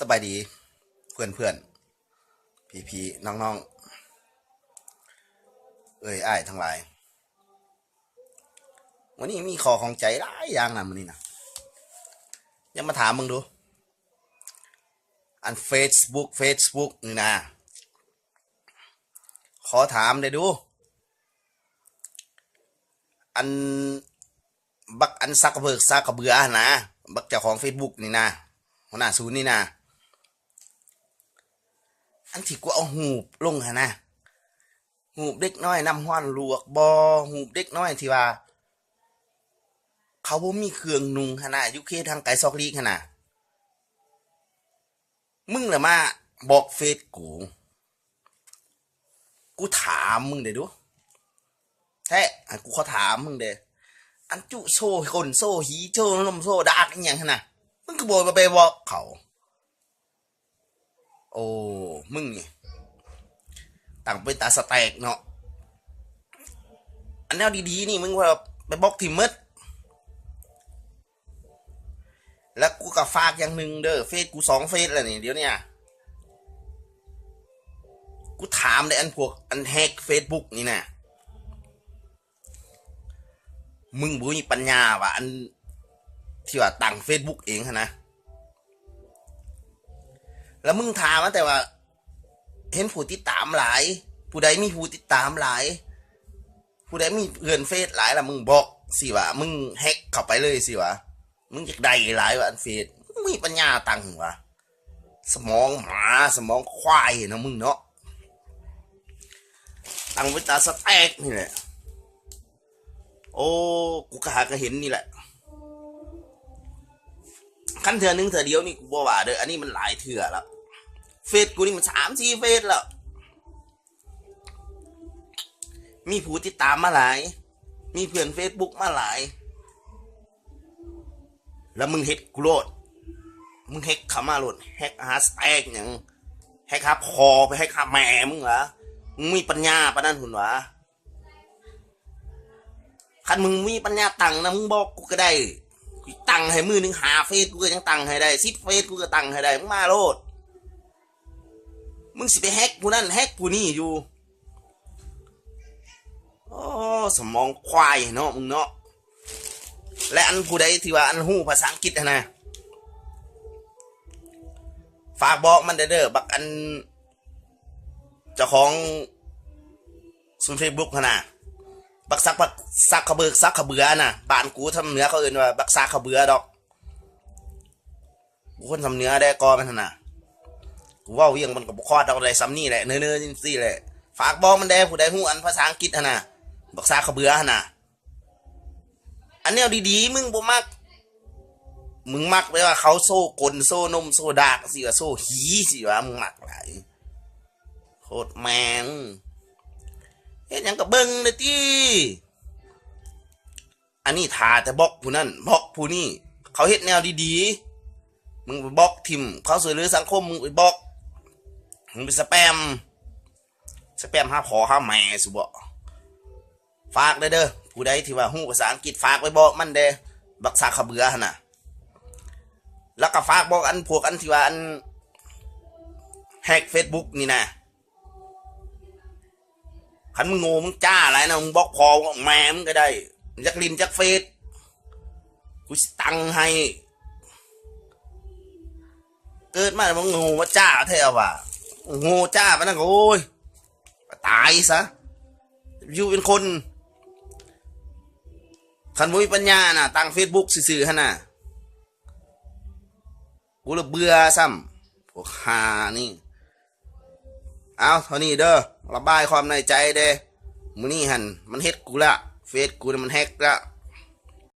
สบายดีเพื่อนเพื่อนพี่น้องอ้ายทั้งหลายวันนี้มีขอของใจหลายอย่างนะวันนี้นะยังมาถามมึงดูอัน Facebook นี่นะขอถามได้ดูอันบักอันซักกระเบิกซักกระเบือนะบักเจ้าของ Facebook นี่นะหัวหน้าศูนย์นี่นะอันที่กูเอาหูบลงนะหูบเด็กน้อยนำห้อนลวกบอหูบเด็กน้อยที่ว่าเขาบ่มีเครื่องนุงนะยุเคทางไกลซอกลีกนะมึงเหรอมาบอกเฟซกูถามมึงเดี๋ยวดูแท้กูขอถามมึงเดี๋ยวอันจุโซ่คนโซ่หีโซ่นมโซ่ดากอย่างนะมึงก็บอกมาไปบอกเขาโอ้มึงนี่ต่างเป็นตาสแต็กเนาะอันแนวดีๆนี่มึงว่าไปบล็อกทีมมืดแล้วกูก็ฝากอย่างหนึ่งเด้อเฟซกู2 เฟซแล้วนี่เดี๋ยวเนี่ยกูถามได้อันพวกอันแฮกเฟซบุ๊กนี่นะมึงบุญปัญญาว่ะอันที่ว่าตั้งเฟซบุ๊กเองนะแล้วมึงถามมาแต่ว่าเห็นผู้ติดตามหลายผู้ใดมีผู้ติดตามหลายผู้ใดมีเพื่อนเฟซหลายล่ะมึงบอกสิว่ามึงแฮกเข้าไปเลยสิว่ามึงอยากได้หลายว่าอันเฟซมึงมีปัญญาตังวะสมองหมาสมองควายนะมึงเนาะตังเวตาสแต็กนี่แหละโอ้กูก็หาก็เห็นนี่แหละขั้นเถื่อนึงเถื่อเดียวนี่กูบอกว่าเด้ออันนี้มันหลายเถื่อแล้วเฟซกูนี่มัน3-4 เฟซแล้วมีผู้ติดตามมาหลายมีเพื่อนเฟซบุ๊กมาหลายแล้วมึงเฮ็ดกูโลดมึงแฮกเข้ามาโลดแฮกหาสแต็กอย่างแฮกหาพอไปแฮกหาแม่มึงเหรอมึงมีปัญญาปะนั่นหุ่นวะคันมึงมีปัญญาตังนะมึงบอกกูก็ได้ตังให้มือนึง5 เฟซกูก็ยังตังให้ได้10 เฟซกูก็ตังให้ได้มึงมาโลดมึงสิไปแฮกผู้นั่นแฮกผู้นี่อยู่โอ้สมองควายเนาะมึงเนาะและอันผู้ใดที่ว่าอันหู้ภาษาอังกฤษนะฝากบอกมันเด้อบักอันเจ้าของศูนย์เฟซบุ๊กนะบักซักขะเบิกซักขะเบือนะบ้านกูทำเนื้อเขาเอื่นว่าบักซักขะเบือดอกกูคนทำเนื้อได้กอมันนะกูว่าเวียงมันกับบุคคลเอาอะไรซ้ำนี่แหละเนื้อจริงสิแหละฝากบอกมันได้ผู้ใดหู้อันภาษาอังกฤษนะบักซักขะเบือนะอันแนวดีๆมึงบ่มักมึงมักไปว่าเขาโซ่กลโซ่นมโซ่ดากสิว่าโซ่หีสิว่ามึงมักไรโคตรแมงเฮ็ดหยังกับเบิ้งเลยที่อันนี้ทาแต่บล็อกผู้นั่นบล็อกผู้นี่เขาเฮ็ดแนวดีๆมึงไปบล็อกทิมเขาสวยหรือสังคมมึงไปบล็อกมึงไปสแปมหาพอหาแม่สุบ่ฝากเด้อผู้ใดที่ว่าฮู้ภาษาอังกฤษฝากไปบอกมันเด้บักซาขะเบือหั่นน่ะแล้วก็ฝากบอกอันพวกอันที่ว่าอันแฮก Facebook นี่นะคันมึงโง่มึงจ้าอะไรนะมึงบอกพอแม่มึงก็ได้จักลินจักเฟซกูตังให้เกิดมามึงโง่ว่าจ้าเท่าว่ะโง่จ้าปะนั่นโอ้ยตายซะอยู่เป็นคนคันบ่มีปัญญาน่ะตั้ง Facebook ซื่อๆหั่นน่ะกูเลยเบื่อซ้ำพวกหานี่เอาเท่านี้เด้อระบายความในใจเด้มื้อนี้หั่นมันเฮ็ดกูละเฟซกูมันแฮกละ